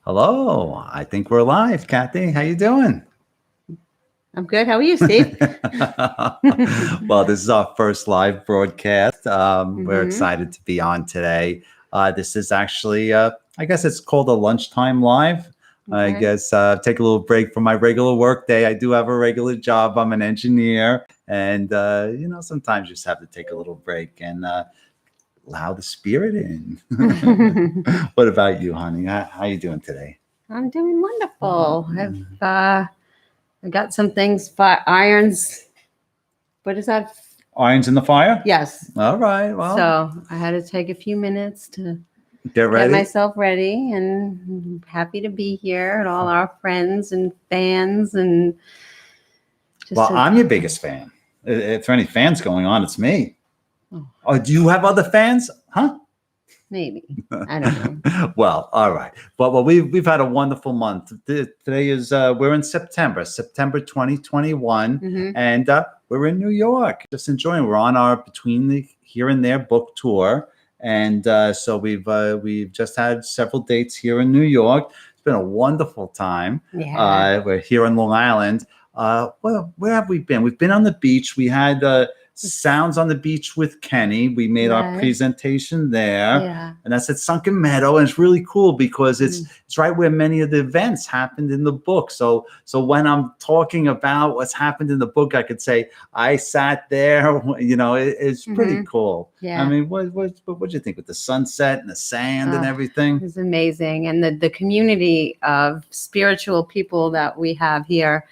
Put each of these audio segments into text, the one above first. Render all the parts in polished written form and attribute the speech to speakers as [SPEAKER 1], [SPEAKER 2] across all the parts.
[SPEAKER 1] Hello, I think we're live. Kathie, how you doing?
[SPEAKER 2] I'm good. How are you, Steve?
[SPEAKER 1] Well, this is our first live broadcast. We're
[SPEAKER 2] Mm-hmm.
[SPEAKER 1] excited to be on today. This is actually, I guess it's called a lunchtime live. I
[SPEAKER 2] Okay.
[SPEAKER 1] guess take a little break from my regular work day. I do have a regular job. I'm an engineer, and sometimes you just have to take a little break and allow the spirit in. What about you, honey? How you doing today?
[SPEAKER 2] I'm doing wonderful. I got some things, irons. What is that?
[SPEAKER 1] Irons in the fire?
[SPEAKER 2] Yes.
[SPEAKER 1] All right. Well,
[SPEAKER 2] So I had to take a few minutes to
[SPEAKER 1] get ready.
[SPEAKER 2] get myself ready, and I'm happy to be here, and all our friends and fans, and
[SPEAKER 1] I'm your biggest fan. If there are any fans going on, it's me. Oh, do you have other fans? Huh?
[SPEAKER 2] Maybe. I don't
[SPEAKER 1] know. Well, all right. Well, we've had a wonderful month. Today is we're in September 2021,
[SPEAKER 2] Mm-hmm.
[SPEAKER 1] and we're in New York, just enjoying. We're on our Between the Here and There book tour, and so we've just had several dates here in New York. It's been a wonderful time.
[SPEAKER 2] Yeah.
[SPEAKER 1] We're here in Long Island. Well, where have we been? We've been on the beach. We had Sounds on the Beach with Kenny. We made our presentation there.
[SPEAKER 2] Yeah.
[SPEAKER 1] And that's at Sunken Meadow. And it's really cool because it's right where many of the events happened in the book. So when I'm talking about what's happened in the book, I could say, I sat there. It's pretty cool.
[SPEAKER 2] Yeah.
[SPEAKER 1] I mean, what'd you think with the sunset and the sand and everything?
[SPEAKER 2] It's amazing. And the community of spiritual people that we have here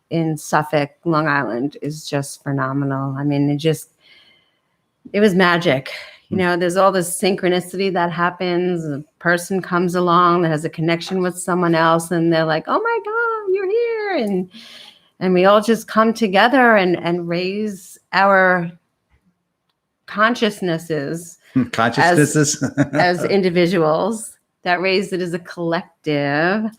[SPEAKER 2] in Suffolk, Long Island, is just phenomenal. I mean, it was magic. There's all this synchronicity that happens. A person comes along that has a connection with someone else, and they're like, oh my God, you're here. And we all just come together and raise our consciousnesses as individuals, that raise it as a collective.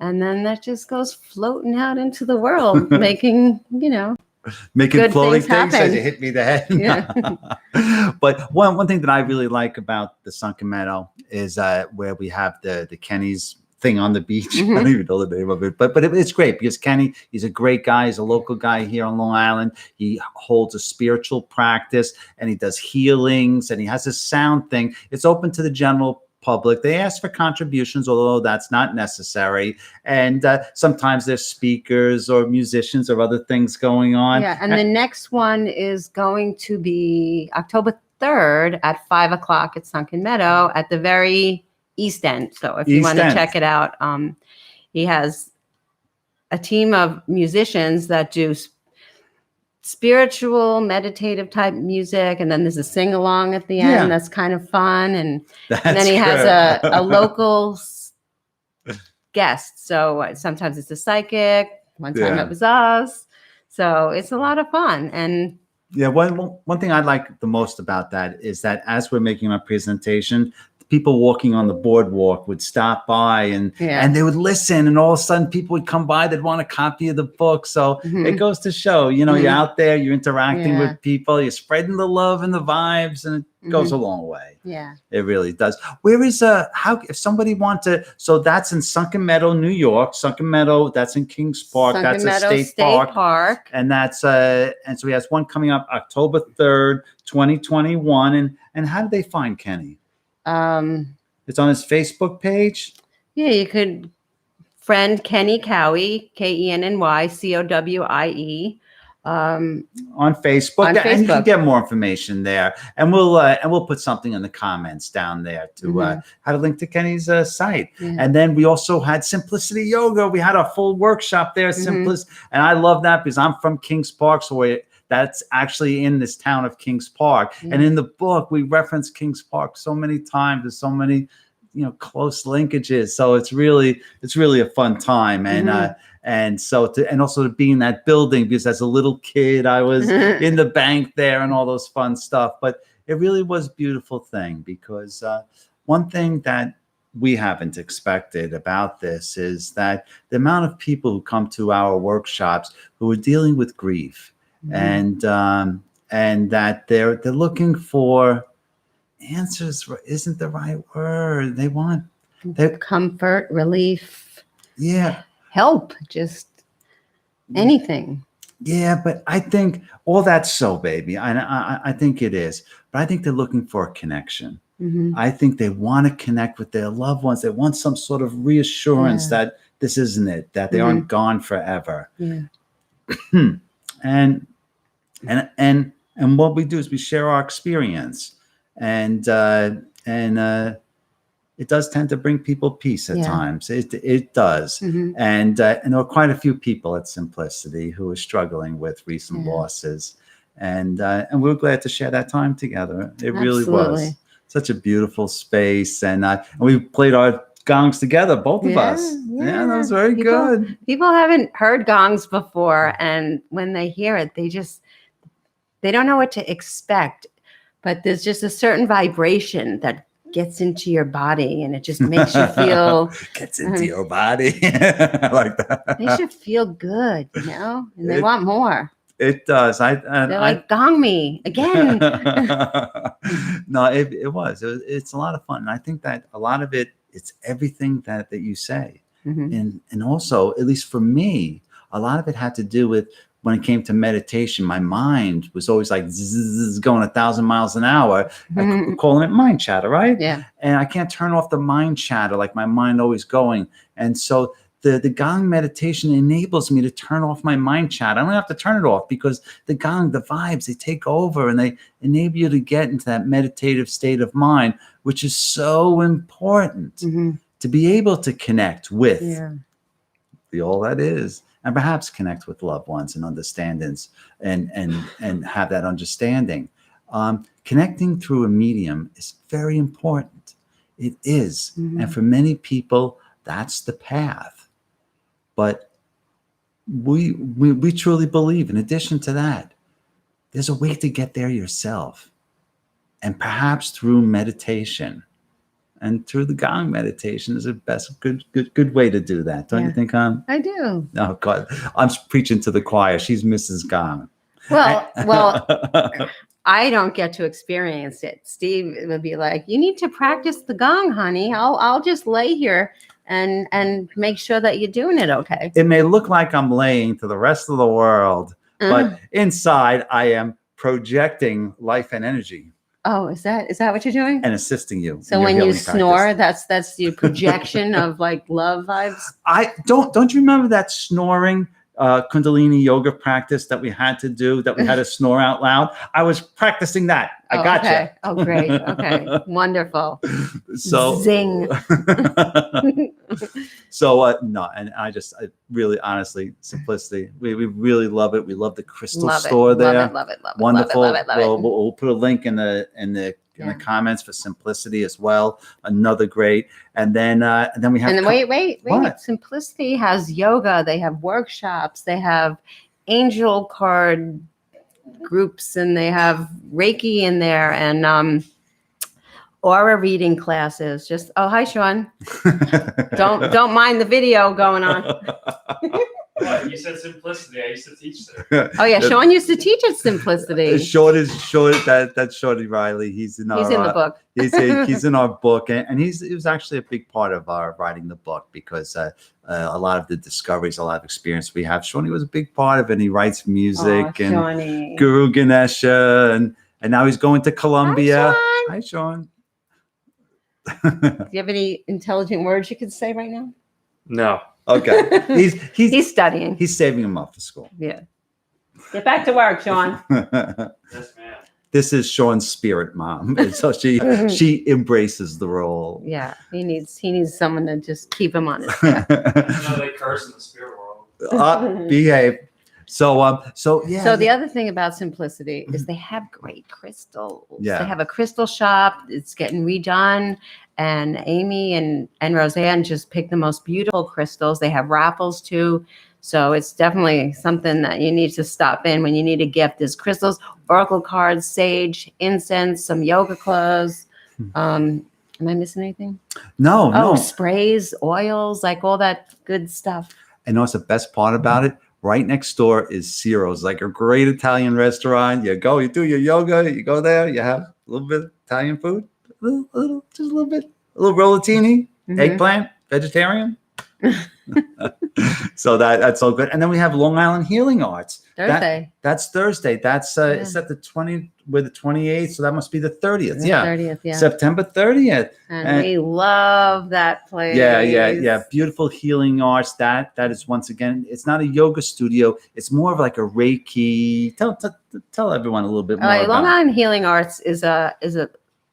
[SPEAKER 2] And then that just goes floating out into the world, making
[SPEAKER 1] floating things
[SPEAKER 2] as
[SPEAKER 1] you hit me the head.
[SPEAKER 2] Yeah.
[SPEAKER 1] But one thing that I really like about the Sunken Meadow is where we have the Kenny's thing on the beach. I don't even know the name of it, but it's great because Kenny, he's a great guy. He's a local guy here on Long Island. He holds a spiritual practice and he does healings and he has a sound thing. It's open to the general public. They ask for contributions, although that's not necessary. And sometimes there's speakers or musicians or other things going on.
[SPEAKER 2] Yeah, and the next one is going to be October 3rd at 5:00 at Sunken Meadow at the very East End. So if you want to check it out, he has a team of musicians that do spiritual, meditative type music, and then there's a sing along at the end. That's kind of fun, and then he has a local guest. So sometimes it's a psychic. One time it was us. So it's a lot of fun. And
[SPEAKER 1] one thing I like the most about that is that as we're making our presentation, people walking on the boardwalk would stop by and they would listen, and all of a sudden people would come by, they'd want a copy of the book. So it goes to show, you're out there, you're interacting with people, you're spreading the love and the vibes, and it goes a long way.
[SPEAKER 2] Yeah,
[SPEAKER 1] it really does. Where is if somebody want to, so that's in Sunken Meadow, New York. Sunken Meadow, that's in Kings Park.
[SPEAKER 2] Sunken
[SPEAKER 1] That's
[SPEAKER 2] Meadow
[SPEAKER 1] a state park. And that's and so he has one coming up October 3rd, 2021. And how do they find Kenny? It's on his Facebook page.
[SPEAKER 2] Yeah, you could friend Kenny Cowie, KENNY
[SPEAKER 1] on Facebook. And you can get more information there. And we'll put something in the comments down there to how to link to Kenny's site. And then we also had Simplicity Yoga. We had a full workshop there, and I love that because I'm from Kings Park, so that's actually in this town of Kings Park. And in the book, we reference Kings Park so many times. There's so many, close linkages. So it's really a fun time. And so also to be in that building, because as a little kid, I was in the bank there and all those fun stuff. But it really was a beautiful thing because one thing that we haven't expected about this is that the amount of people who come to our workshops who are dealing with grief. And that they're looking for answers isn't the right word. They want
[SPEAKER 2] comfort, relief,
[SPEAKER 1] Yeah,
[SPEAKER 2] help, just anything.
[SPEAKER 1] yeah, but I think all that's so, baby. I think it is, but I think they're looking for a connection.
[SPEAKER 2] Mm-hmm.
[SPEAKER 1] I think they want to connect with their loved ones. They want some sort of reassurance that this isn't it, that they aren't gone forever.
[SPEAKER 2] Yeah.
[SPEAKER 1] and what we do is we share our experience, and it does tend to bring people peace at times. It does.
[SPEAKER 2] Mm-hmm.
[SPEAKER 1] And there were quite a few people at Simplicity who were struggling with recent losses. And we were glad to share that time together. It really was such a beautiful space. And we played our gongs together, both of us. Yeah, that was very good.
[SPEAKER 2] People haven't heard gongs before. And when they hear it, they don't know what to expect. But there's just a certain vibration that gets into your body, and it just makes you feel
[SPEAKER 1] gets into your body. I like that.
[SPEAKER 2] Makes you feel good, and they want more.
[SPEAKER 1] It does.
[SPEAKER 2] They're like, gong me again.
[SPEAKER 1] No, it was. It's a lot of fun, and I think that a lot of it's everything that you say, and also, at least for me, a lot of it had to do with. When it came to meditation, my mind was always like going 1,000 miles an hour. I calling it mind chatter, right?
[SPEAKER 2] Yeah.
[SPEAKER 1] And I can't turn off the mind chatter, like my mind always going. And so the Gong meditation enables me to turn off my mind chatter. I don't have to turn it off because the Gong, the vibes, they take over and they enable you to get into that meditative state of mind, which is so important to be able to connect with the all that is. And perhaps connect with loved ones and understandings and have that understanding. Connecting through a medium is very important. It is. And for many people, that's the path. But we truly believe, in addition to that, there's a way to get there yourself. And perhaps through meditation. And through the Gong meditation is the best, good way to do that. Don't you think,
[SPEAKER 2] I do.
[SPEAKER 1] Oh, God. I'm preaching to the choir. She's Mrs. Gong.
[SPEAKER 2] Well, I don't get to experience it. Steve would be like, you need to practice the Gong, honey. I'll just lay here and make sure that you're doing it okay.
[SPEAKER 1] It may look like I'm laying to the rest of the world, but inside I am projecting life and energy.
[SPEAKER 2] Oh, is that what you're doing?
[SPEAKER 1] And assisting you.
[SPEAKER 2] So when you snore, that's your projection of like love vibes.
[SPEAKER 1] Don't you remember that snoring Kundalini yoga practice that we had to do, that we had to snore out loud? I was practicing that. I got you.
[SPEAKER 2] Oh, great. Okay. Wonderful.
[SPEAKER 1] So
[SPEAKER 2] zing.
[SPEAKER 1] So no, and I really, honestly, Simplicity. We really love it. We love the crystal store there.
[SPEAKER 2] Love it.
[SPEAKER 1] Wonderful.
[SPEAKER 2] Love it.
[SPEAKER 1] We'll put a link in the comments for Simplicity as well. Another great. And then we have.
[SPEAKER 2] And then wait.
[SPEAKER 1] What?
[SPEAKER 2] Simplicity has yoga. They have workshops. They have angel card groups, and they have Reiki in there, and aura reading classes. Just hi, Sean. don't mind the video going on.
[SPEAKER 3] What? You said Simplicity. I used to teach there.
[SPEAKER 2] Oh yeah, Sean used to teach at Simplicity.
[SPEAKER 1] That's Shorty Riley. He's in
[SPEAKER 2] the book.
[SPEAKER 1] he's in our book, and he was actually a big part of our writing the book, because a lot of the discoveries, a lot of experience we have. Shawnee was a big part of it. And he writes music and
[SPEAKER 2] Shawnee.
[SPEAKER 1] Guru Ganesha, and now he's going to Colombia. Hi, Sean.
[SPEAKER 2] Do you have any intelligent words you could say right now?
[SPEAKER 3] No.
[SPEAKER 1] Okay.
[SPEAKER 2] He's studying.
[SPEAKER 1] He's saving him up for school.
[SPEAKER 2] Yeah. Get back to work, Sean.
[SPEAKER 3] Yes, ma'am.
[SPEAKER 1] This is Sean's spirit mom. And so she embraces the role.
[SPEAKER 2] Yeah. He needs someone to just keep him on his step.
[SPEAKER 3] I know they curse in the spirit world.
[SPEAKER 1] Behave. So yeah.
[SPEAKER 2] So the other thing about Simplicity is they have great crystals.
[SPEAKER 1] Yeah.
[SPEAKER 2] They have a crystal shop. It's getting redone. And Amy and Roseanne just picked the most beautiful crystals. They have raffles too. So it's definitely something that you need to stop in when you need a gift. There's crystals, oracle cards, sage, incense, some yoga clothes. Am I missing anything?
[SPEAKER 1] No.
[SPEAKER 2] Sprays, oils, like all that good stuff.
[SPEAKER 1] And what's the best part about it? Right next door is Ciro's, like a great Italian restaurant. You go, you do your yoga, you go there, you have a little bit of Italian food, just a little bit, a little rollatini, Eggplant, vegetarian. So that's all good. And then we have Long Island Healing Arts.
[SPEAKER 2] Thursday.
[SPEAKER 1] That's Thursday. That's it's at the 28th, so that must be the 30th.
[SPEAKER 2] The 30th, yeah.
[SPEAKER 1] September 30th.
[SPEAKER 2] And we love that place.
[SPEAKER 1] Yeah. Beautiful healing arts. That is, once again, it's not a yoga studio. It's more of like a Reiki. Tell everyone a little bit more.
[SPEAKER 2] Long Island Healing Arts is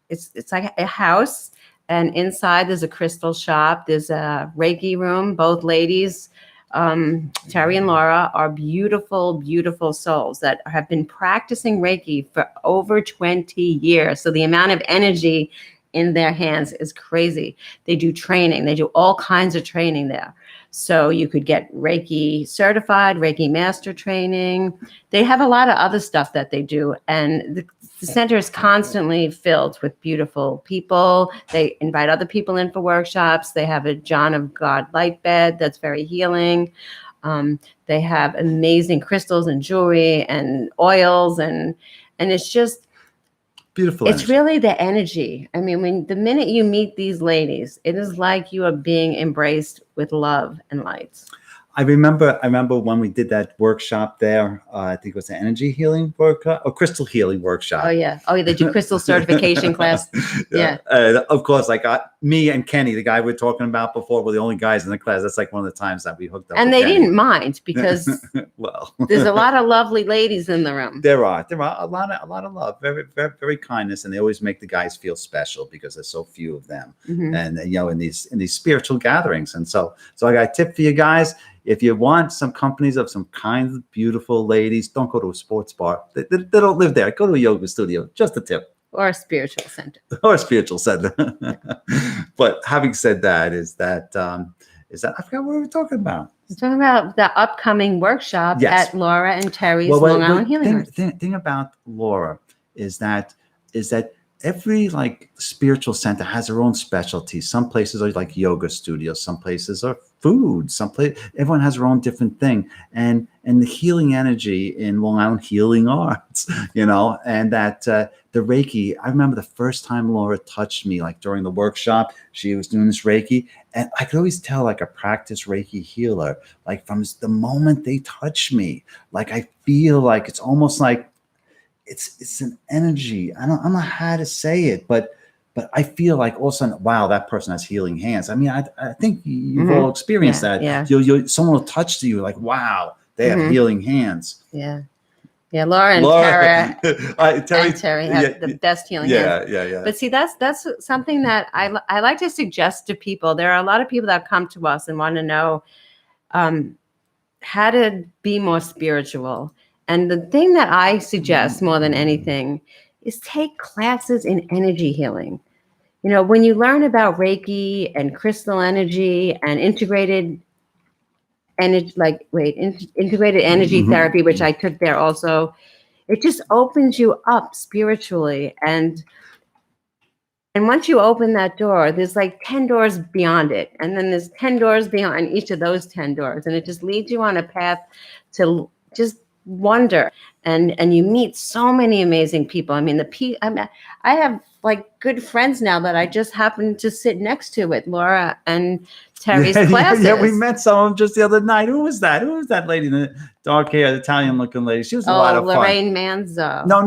[SPEAKER 2] it's like a house. And inside there's a crystal shop. There's a Reiki room. Both ladies, Terry and Laura, are beautiful, beautiful souls that have been practicing Reiki for over 20 years. So the amount of energy in their hands is crazy. They do training. They do all kinds of training there. So you could get Reiki certified, Reiki master training. They have a lot of other stuff that they do. And the center is constantly filled with beautiful people. They invite other people in for workshops. They have a John of God light bed that's very healing. They have amazing crystals and jewelry and oils. And it's just,
[SPEAKER 1] beautiful.
[SPEAKER 2] It's really the energy. I mean, the minute you meet these ladies, it is like you are being embraced with love and light.
[SPEAKER 1] I remember when we did that workshop there. I think it was an energy healing workshop or crystal healing workshop.
[SPEAKER 2] Oh yeah, they do crystal certification class. Yeah.
[SPEAKER 1] Of course, like me and Kenny, the guy we were talking about before, were the only guys in the class. That's like one of the times that we hooked up.
[SPEAKER 2] And they
[SPEAKER 1] Kenny.
[SPEAKER 2] didn't mind because
[SPEAKER 1] well,
[SPEAKER 2] there's a lot of lovely ladies in the room.
[SPEAKER 1] There are a lot of love, very, very, very kindness, and they always make the guys feel special because there's so few of them, and in these spiritual gatherings. And so I got a tip for you guys. If you want some companies of some kind of beautiful ladies, don't go to a sports bar. They don't live there. Go to a yoga studio. Just a tip.
[SPEAKER 2] Or a spiritual center.
[SPEAKER 1] But having said that, is that I forgot what we were talking about.
[SPEAKER 2] We're talking about the upcoming workshop at Laura and Terry's Long Island Healing Arts.
[SPEAKER 1] Thing about Laura is that every like spiritual center has their own specialty. Some places are like yoga studios. Some places are food. Everyone has their own different thing. And the healing energy in Long Island Healing Arts, and that the Reiki. I remember the first time Laura touched me, like during the workshop, she was doing this Reiki, and I could always tell like a practiced Reiki healer, like from the moment they touch me, like I feel like it's almost like it's an energy. I don't know how to say it, but I feel like all of a sudden, wow, that person has healing hands. I mean, I think you've all experienced that.
[SPEAKER 2] Yeah.
[SPEAKER 1] Someone will touch to you like, wow, they have healing hands.
[SPEAKER 2] Yeah. Yeah, Laura and Terry have the best healing hands.
[SPEAKER 1] Yeah.
[SPEAKER 2] But see, that's something that I like to suggest to people. There are a lot of people that come to us and want to know how to be more spiritual. And the thing that I suggest more than anything is take classes in energy healing. When you learn about Reiki and crystal energy and integrated energy, integrated energy therapy, which I took there also, it just opens you up spiritually. And once you open that door, there's like 10 doors beyond it. And then there's 10 doors beyond each of those 10 doors. And it just leads you on a path to just wonder. And you meet so many amazing people. I mean, I have like good friends now that I just happen to sit next to at Laura and Terry's classes.
[SPEAKER 1] Yeah, we met some of them just the other night. Who was that? Who was that lady in the dark hair, the Italian-looking lady? She was a lot of fun.
[SPEAKER 2] Lorraine Manzo.
[SPEAKER 1] No.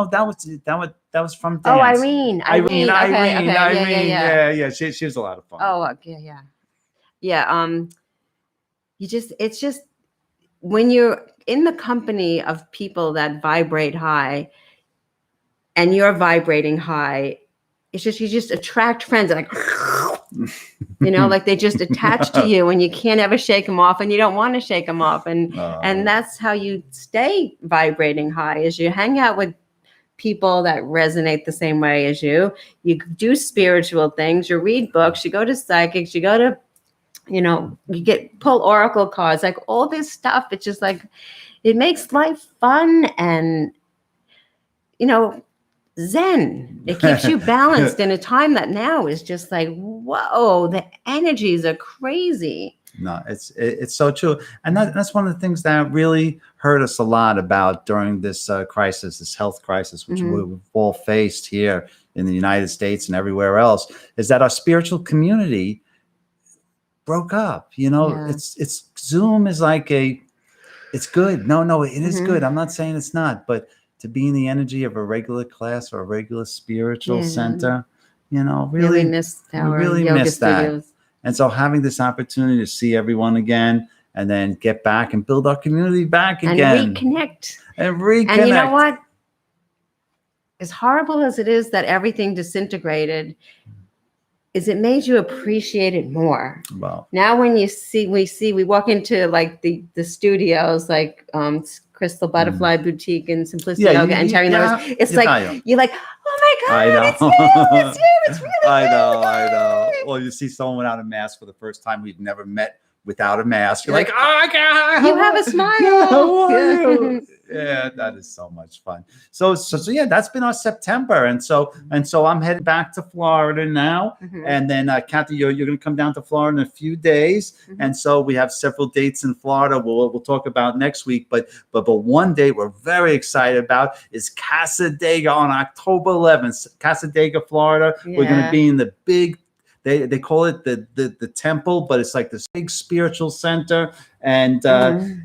[SPEAKER 1] That was from dance.
[SPEAKER 2] Oh, Irene.
[SPEAKER 1] Irene.
[SPEAKER 2] Okay.
[SPEAKER 1] Yeah. She was a lot of fun.
[SPEAKER 2] Oh, yeah. It's just when you're in the company of people that vibrate high, and you're vibrating high, it's just you just attract friends like like they just attach to you and you can't ever shake them off and you don't want to shake them off. And that's how you stay vibrating high, is you hang out with people that resonate the same way as you. You do spiritual things, you read books, you go to psychics, you go to, you pull oracle cards, like all this stuff. It's just like, it makes life fun and, Zen. It keeps you balanced in a time that now is just like, whoa, the energies are crazy.
[SPEAKER 1] No, it's so true. And that's one of the things that really hurt us a lot about during this crisis, this health crisis, which we've all faced here in the United States and everywhere else, is that our spiritual community broke up. It's Zoom is like it's good. No, it is good. I'm not saying it's not, but to be in the energy of a regular class or a regular spiritual center, really
[SPEAKER 2] missed our
[SPEAKER 1] we really
[SPEAKER 2] yoga
[SPEAKER 1] miss that.
[SPEAKER 2] studios.
[SPEAKER 1] And so having this opportunity to see everyone again and then get back and build our community back again.
[SPEAKER 2] And reconnect.
[SPEAKER 1] And reconnect.
[SPEAKER 2] And you know what? As horrible as it is that everything disintegrated, is it made you appreciate it more.
[SPEAKER 1] Well,
[SPEAKER 2] now when we walk into like the studios, like Crystal Butterfly Boutique and Simplicity Yoga and Terry Lewis, it's like you're like, oh my God,
[SPEAKER 1] I know.
[SPEAKER 2] it's really
[SPEAKER 1] I know. Well, you see someone without a mask for the first time we've never met without a mask. You're like, oh my God,
[SPEAKER 2] you have a smile.
[SPEAKER 1] Yeah, how are you? Yeah, that is so much fun. So yeah, that's been our September, and so I'm heading back to Florida now, and then Kathie, you're going to come down to Florida in a few days, and so we have several dates in Florida. We'll talk about next week, but one date we're very excited about is Cassadaga on October 11th, Cassadaga, Florida.
[SPEAKER 2] Yeah.
[SPEAKER 1] We're going to be in the big. They call it the temple, but it's like this big spiritual center, and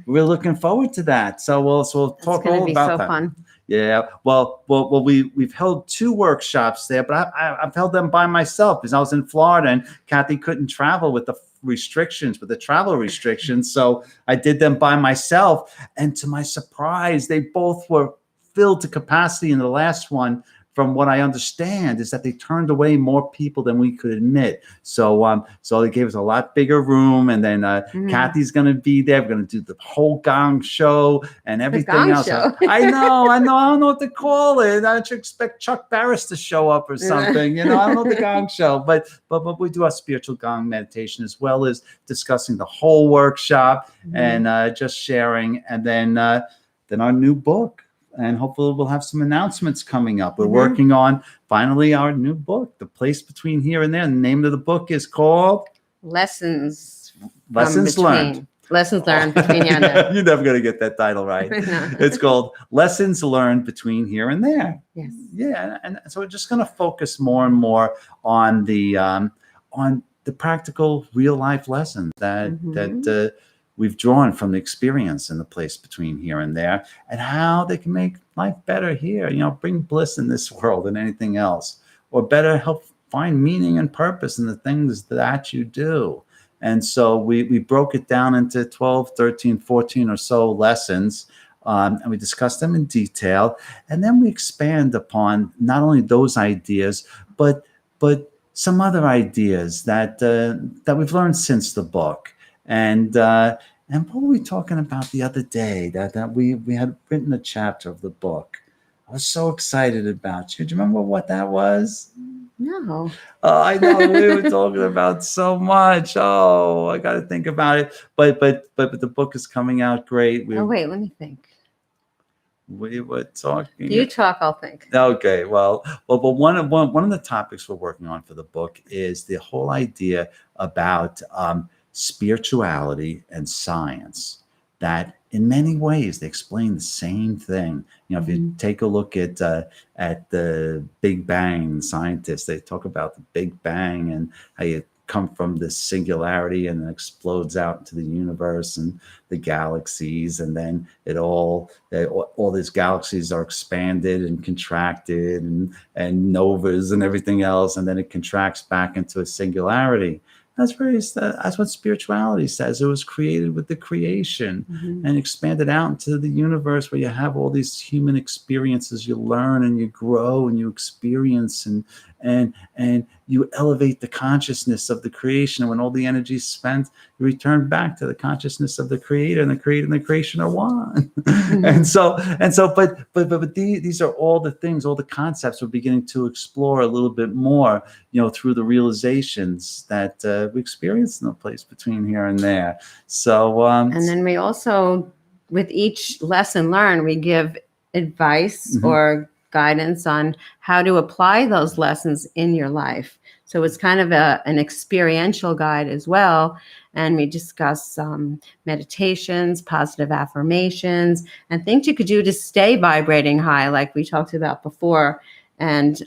[SPEAKER 1] we're looking forward to that. So we'll talk all about that. Fun. Yeah. Well, we've held 2 workshops there, but I've held them by myself because I was in Florida and Kathie couldn't travel with the travel restrictions. So I did them by myself, and to my surprise, they both were filled to capacity in the last one. From what I understand is that they turned away more people than we could admit. So they gave us a lot bigger room, and then Kathie's going to be there. We're going to do the whole Gong show and everything else.
[SPEAKER 2] Show.
[SPEAKER 1] I know. I don't know what to call it. I should expect Chuck Barris to show up or something. I don't know the Gong show, but we do our spiritual Gong meditation as well as discussing the whole workshop and just sharing, and then our new book. And hopefully we'll have some announcements coming up. We're working on finally our new book, The Place Between Here and There. The name of the book is called
[SPEAKER 2] Lessons
[SPEAKER 1] Learned.
[SPEAKER 2] Lessons Learned Between Here and There.
[SPEAKER 1] You're never going to get that title right.
[SPEAKER 2] No.
[SPEAKER 1] It's called Lessons Learned Between Here and There.
[SPEAKER 2] Yes.
[SPEAKER 1] Yeah, and so we're just going to focus more and more on the practical real life lessons that we've drawn from the experience in the place between here and there, and how they can make life better here, bring bliss in this world and anything else, or better help find meaning and purpose in the things that you do. And so we broke it down into 12, 13, 14 or so lessons, and we discussed them in detail. And then we expand upon not only those ideas, but some other ideas that we've learned since the book. And what were we talking about the other day that we had written a chapter of the book? I was so excited about you. Do you remember what that was?
[SPEAKER 2] No.
[SPEAKER 1] Oh, I know we were talking about so much. Oh, I got to think about it. But the book is coming out great.
[SPEAKER 2] Wait, let me think.
[SPEAKER 1] We were talking.
[SPEAKER 2] You talk, I'll think.
[SPEAKER 1] Okay, well, one of the topics we're working on for the book is the whole idea about spirituality and science, that in many ways they explain the same thing. If you take a look at the Big Bang, scientists, they talk about the Big Bang and how you come from this singularity and it explodes out into the universe and the galaxies, and then all these galaxies are expanded and contracted and novas and everything else, and then it contracts back into a singularity. That's what spirituality says. It was created with the creation and expanded out into the universe, where you have all these human experiences. You learn and you grow and you experience and you elevate the consciousness of the creation. And when all the energy is spent, you return back to the consciousness of the creator, and the creator and the creation are one. But these are all the things, all the concepts we're beginning to explore a little bit more, through the realizations that we experience in the place between here and there. So, and
[SPEAKER 2] then we also, with each lesson learned, we give advice or guidance on how to apply those lessons in your life. So it's kind of an experiential guide as well. And we discuss meditations, positive affirmations, and things you could do to stay vibrating high, like we talked about before. And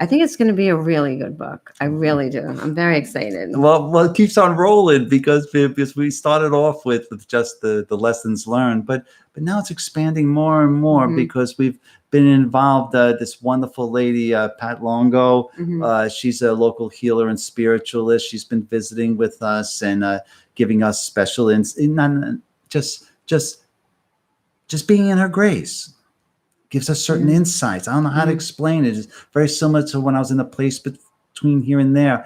[SPEAKER 2] I think it's going to be a really good book. I really do. I'm very excited.
[SPEAKER 1] Well, it keeps on rolling because we started off with just the lessons learned, but now it's expanding more and more because we've been involved. This wonderful lady, Pat Longo, she's a local healer and spiritualist. She's been visiting with us and giving us special just being in her grace. Gives us certain insights. I don't know how to explain it. It's very similar to when I was in a place between here and there.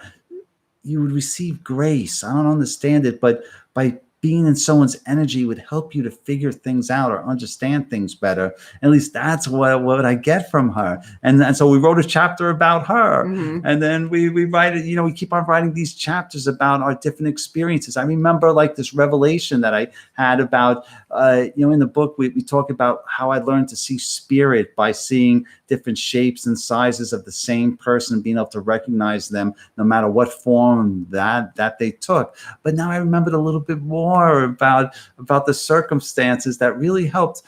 [SPEAKER 1] You would receive grace. I don't understand it, but by being in someone's energy would help you to figure things out or understand things better. At least that's what I get from her. And so we wrote a chapter about her. And then we write it, we keep on writing these chapters about our different experiences. I remember like this revelation that I had about, in the book, we talk about how I learned to see spirit by seeing different shapes and sizes of the same person, being able to recognize them no matter what form that they took. But now I remembered a little bit more about the circumstances that really helped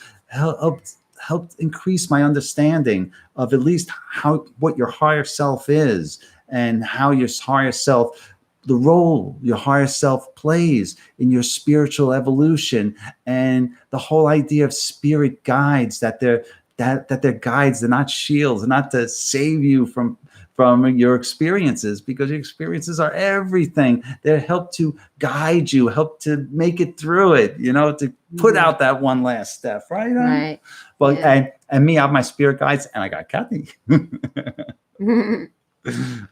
[SPEAKER 1] increase my understanding of at least what your higher self is and how your higher self, the role your higher self plays in your spiritual evolution, and the whole idea of spirit guides, that they're guides, they're not shields, they're not to save you from your experiences, because your experiences are everything. They help to guide you, help to make it through it, to put out that one last step, right?
[SPEAKER 2] Right.
[SPEAKER 1] Well, and me, I have my spirit guides, and I got Kathie.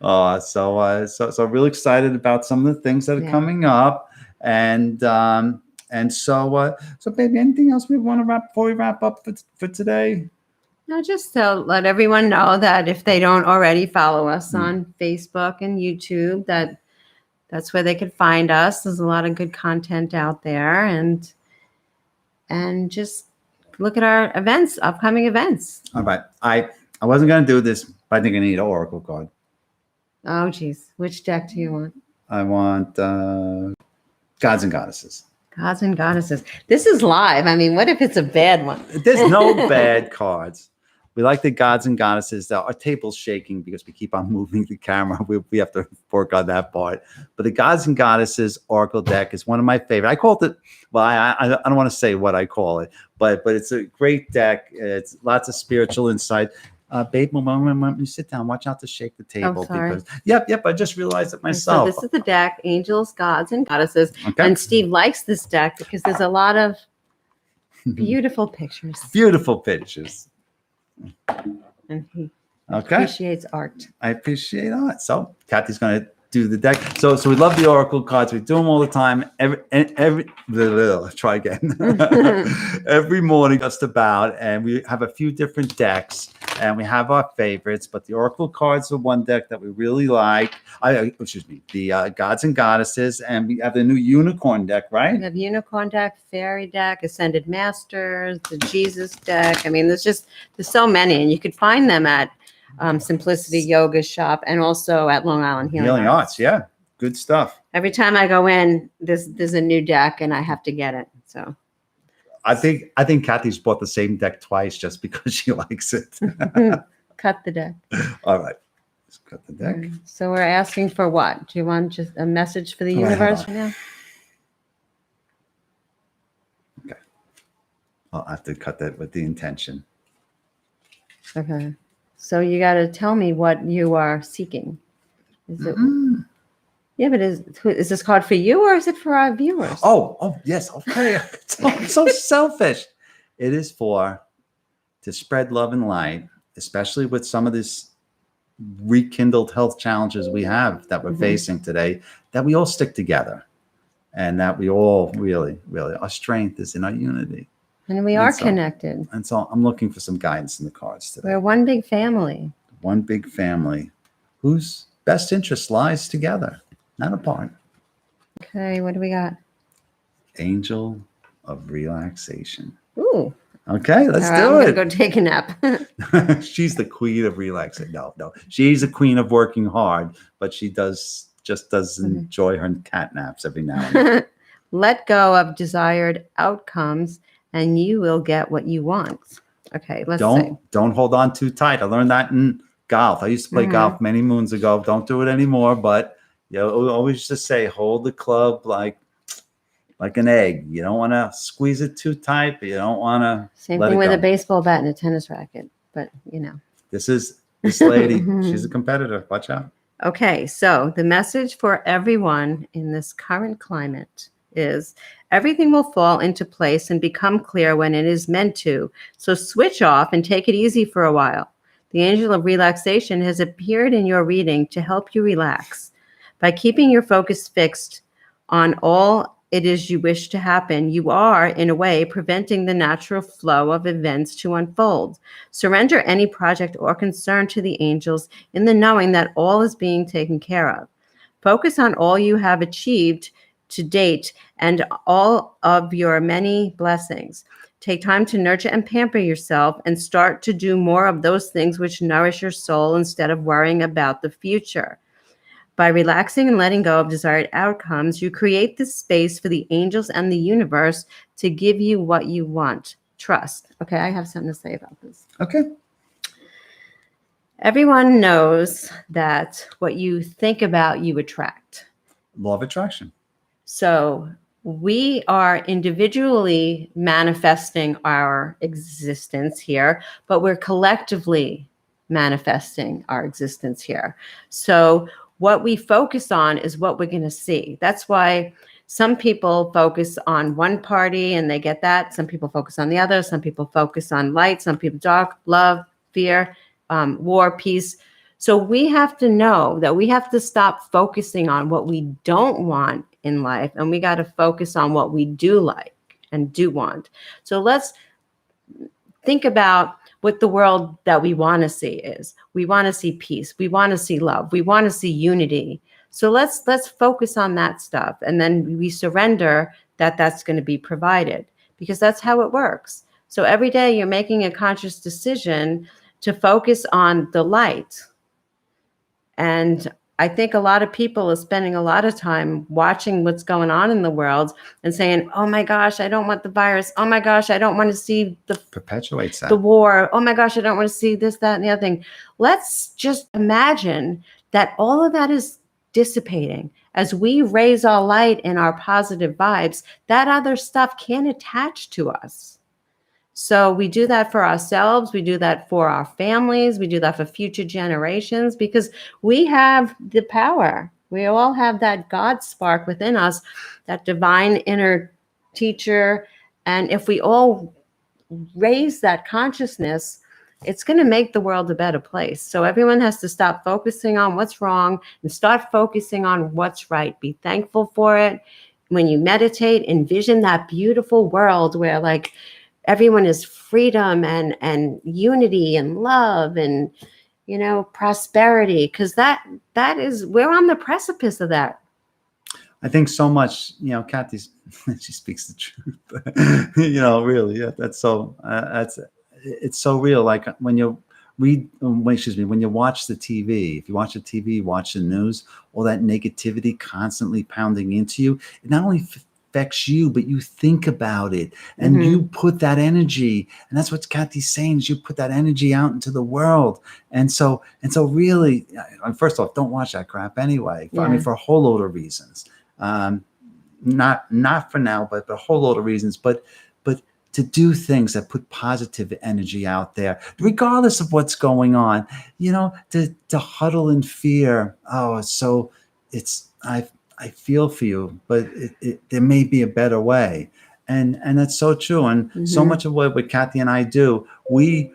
[SPEAKER 1] So really excited about some of the things that are coming up, and so baby, anything else we want to wrap before we wrap up for today?
[SPEAKER 2] No, just to let everyone know that if they don't already follow us on Facebook and YouTube, that's where they could find us. There's a lot of good content out there, and just look at our events, upcoming events.
[SPEAKER 1] All right. I wasn't going to do this, but I think I need an oracle card.
[SPEAKER 2] Oh, geez. Which deck do you want?
[SPEAKER 1] I want Gods and Goddesses.
[SPEAKER 2] Gods and Goddesses. This is live. I mean, what if it's a bad one?
[SPEAKER 1] There's no bad cards. We like the Gods and Goddesses. Our table's shaking because we keep on moving the camera. We have to work on that part. But the Gods and Goddesses Oracle deck is one of my favorite. I called it, well, I don't want to say what I call it, but it's a great deck. It's lots of spiritual insight. Babe, when you sit down, watch out to shake the table. Because yep, I just realized it myself.
[SPEAKER 2] So this is the deck, Angels, Gods, and Goddesses. Okay. And Steve likes this deck because there's a lot of beautiful pictures.
[SPEAKER 1] Beautiful pictures.
[SPEAKER 2] And he appreciates art.
[SPEAKER 1] I appreciate art. So Kathie's going to do the deck. So we love the oracle cards. We do them all the time. Try again. Every morning, just about. And we have a few different decks, and we have our favorites. But the oracle cards are one deck that we really like. The Gods and Goddesses, and we have the new unicorn deck, right?
[SPEAKER 2] We have unicorn deck, fairy deck, ascended masters, the Jesus deck. I mean, there's so many, and you could find them at Simplicity Yoga Shop, and also at Long Island Healing
[SPEAKER 1] Arts. Yeah, good stuff.
[SPEAKER 2] Every time I go in, there's a new deck, and I have to get it. So
[SPEAKER 1] I think Kathie's bought the same deck twice just because she likes it.
[SPEAKER 2] Cut the deck.
[SPEAKER 1] All right, let's cut the deck.
[SPEAKER 2] So we're asking for what? Do you want just a message for the universe right now?
[SPEAKER 1] Okay, I'll have to cut that with the intention.
[SPEAKER 2] Okay. So you got to tell me what you are seeking. Is it? Yeah, but is this card for you, or is it for our viewers?
[SPEAKER 1] Oh, yes. Okay. I'm so selfish. It is to spread love and light, especially with some of this rekindled health challenges we have that we're facing today, that we all stick together, and that we all really, our strength is in our unity.
[SPEAKER 2] And we are connected.
[SPEAKER 1] And so I'm looking for some guidance in the cards today.
[SPEAKER 2] We're one big family.
[SPEAKER 1] One big family whose best interest lies together, not apart.
[SPEAKER 2] Okay, what do we got?
[SPEAKER 1] Angel of Relaxation.
[SPEAKER 2] Ooh.
[SPEAKER 1] Okay, let's do it.
[SPEAKER 2] I'm going to go take a nap.
[SPEAKER 1] She's the queen of relaxation. No. She's the queen of working hard, but she does enjoy her cat naps every now and then.
[SPEAKER 2] Let go of desired outcomes, and you will get what you want. Okay, let's see.
[SPEAKER 1] Don't hold on too tight. I learned that in golf. I used to play golf many moons ago. Don't do it anymore, but always just say, hold the club like an egg. You don't want to squeeze it too tight, but you don't want to
[SPEAKER 2] Same
[SPEAKER 1] let
[SPEAKER 2] thing
[SPEAKER 1] it
[SPEAKER 2] with
[SPEAKER 1] go.
[SPEAKER 2] a baseball bat and a tennis racket, but
[SPEAKER 1] This lady, she's a competitor. Watch out.
[SPEAKER 2] Okay, so the message for everyone in this current climate is everything will fall into place and become clear when it is meant to. So switch off and take it easy for a while. The Angel of Relaxation has appeared in your reading to help you relax. By keeping your focus fixed on all it is you wish to happen, you are, in a way, preventing the natural flow of events to unfold. Surrender any project or concern to the angels in the knowing that all is being taken care of. Focus on all you have achieved to date and all of your many blessings. Take time to nurture and pamper yourself and start to do more of those things which nourish your soul instead of worrying about the future. By relaxing and letting go of desired outcomes, you create this space for the angels and the universe to give you what you want. Trust. Okay, I have something to say about this.
[SPEAKER 1] Okay.
[SPEAKER 2] Everyone knows that what you think about, you attract.
[SPEAKER 1] Law of attraction.
[SPEAKER 2] So we are individually manifesting our existence here, but we're collectively manifesting our existence here. So what we focus on is what we're going to see. That's why some people focus on one party and they get that. Some people focus on the other. Some people focus on light. Some people dark, love, fear, war, peace. So we have to know that we have to stop focusing on what we don't want in life, and we got to focus on what we do like and do want. So let's think about what the world that we want to see is. We want to see peace. We want to see love. We want to see unity. So let's focus on that stuff, and then we surrender that that's going to be provided, because that's how it works. So every day you're making a conscious decision to focus on the light. And I think a lot of people are spending a lot of time watching what's going on in the world and saying, oh my gosh, I don't want the virus. Oh my gosh, I don't want to see
[SPEAKER 1] perpetuates that.
[SPEAKER 2] The war. Oh my gosh, I don't want to see this, that, and the other thing. Let's just imagine that all of that is dissipating. As we raise our light and our positive vibes, that other stuff can't attach to us. So we do that for ourselves. We do that for our families. We do that for future generations, because we have the power. We all have that God spark within us, that divine inner teacher. And if we all raise that consciousness, it's going to make the world a better place. So everyone has to stop focusing on what's wrong and start focusing on what's right. Be thankful for it. When you meditate, envision that beautiful world where everyone is freedom and unity and love and, prosperity, because that is, we're on the precipice of that.
[SPEAKER 1] I think so much, Kathie, she speaks the truth, really. Yeah, it's so real. Like when you when you watch the TV, if you watch the TV, watch the news, all that negativity constantly pounding into you, it not only affects you, but you think about it and you put that energy, and that's what Kathie's saying, is you put that energy out into the world. And so really, first off, don't watch that crap anyway. I mean, for a whole load of reasons. Not for now, but a whole load of reasons, but to do things that put positive energy out there, regardless of what's going on, to huddle in fear. Oh, so I feel for you, but there may be a better way. And that's so true. And so much of what Kathie and I do, we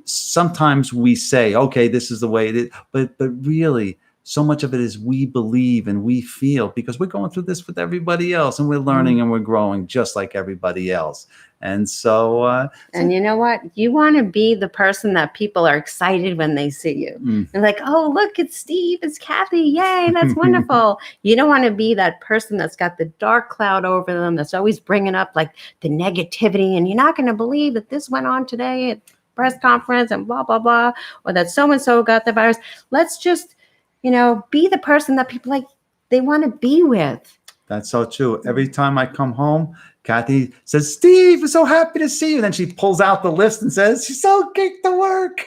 [SPEAKER 1] sometimes we say, okay, this is the way it is, but really, so much of it is we believe and we feel, because we're going through this with everybody else, and we're learning and we're growing just like everybody else. And so,
[SPEAKER 2] and you know what? You want to be the person that people are excited when they see you. They're like, oh, look, it's Steve, it's Kathie. Yay, that's wonderful. You don't want to be that person that's got the dark cloud over them, that's always bringing up the negativity. And you're not going to believe that this went on today at press conference and blah, blah, blah, or that so-and-so got the virus. Let's just, be the person that people they want to be with.
[SPEAKER 1] That's so true. Every time I come home, Kathie says, Steve, we're so happy to see you. Then she pulls out the list and says, she's so geeked to work.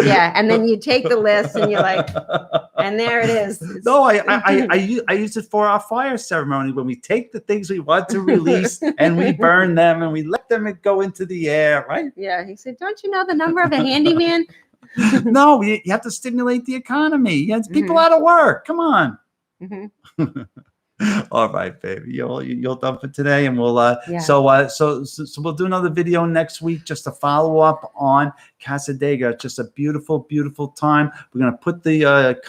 [SPEAKER 2] Yeah, and then you take the list and you're like, and there it is.
[SPEAKER 1] No, I use it for our fire ceremony when we take the things we want to release and we burn them and we let them go into the air, right?
[SPEAKER 2] Yeah, he said, don't you know the number of a handyman?
[SPEAKER 1] No, you have to stimulate the economy. You have people out of work. Come on. All right, baby. You'll done for today, and we'll so we'll do another video next week just to follow up on Cassadaga. Just a beautiful, beautiful time. We're gonna put the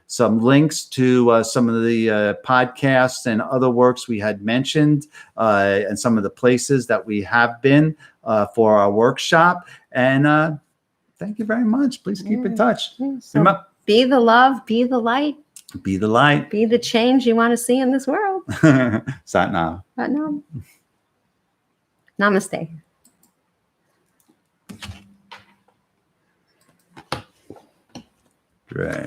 [SPEAKER 1] some links to some of the podcasts and other works we had mentioned, and some of the places that we have been for our workshop. And thank you very much. Please keep in touch.
[SPEAKER 2] So be the love, be the light.
[SPEAKER 1] Be the light.
[SPEAKER 2] Be the change you want to see in this world.
[SPEAKER 1] Sat Nam.
[SPEAKER 2] Namaste.
[SPEAKER 1] Right.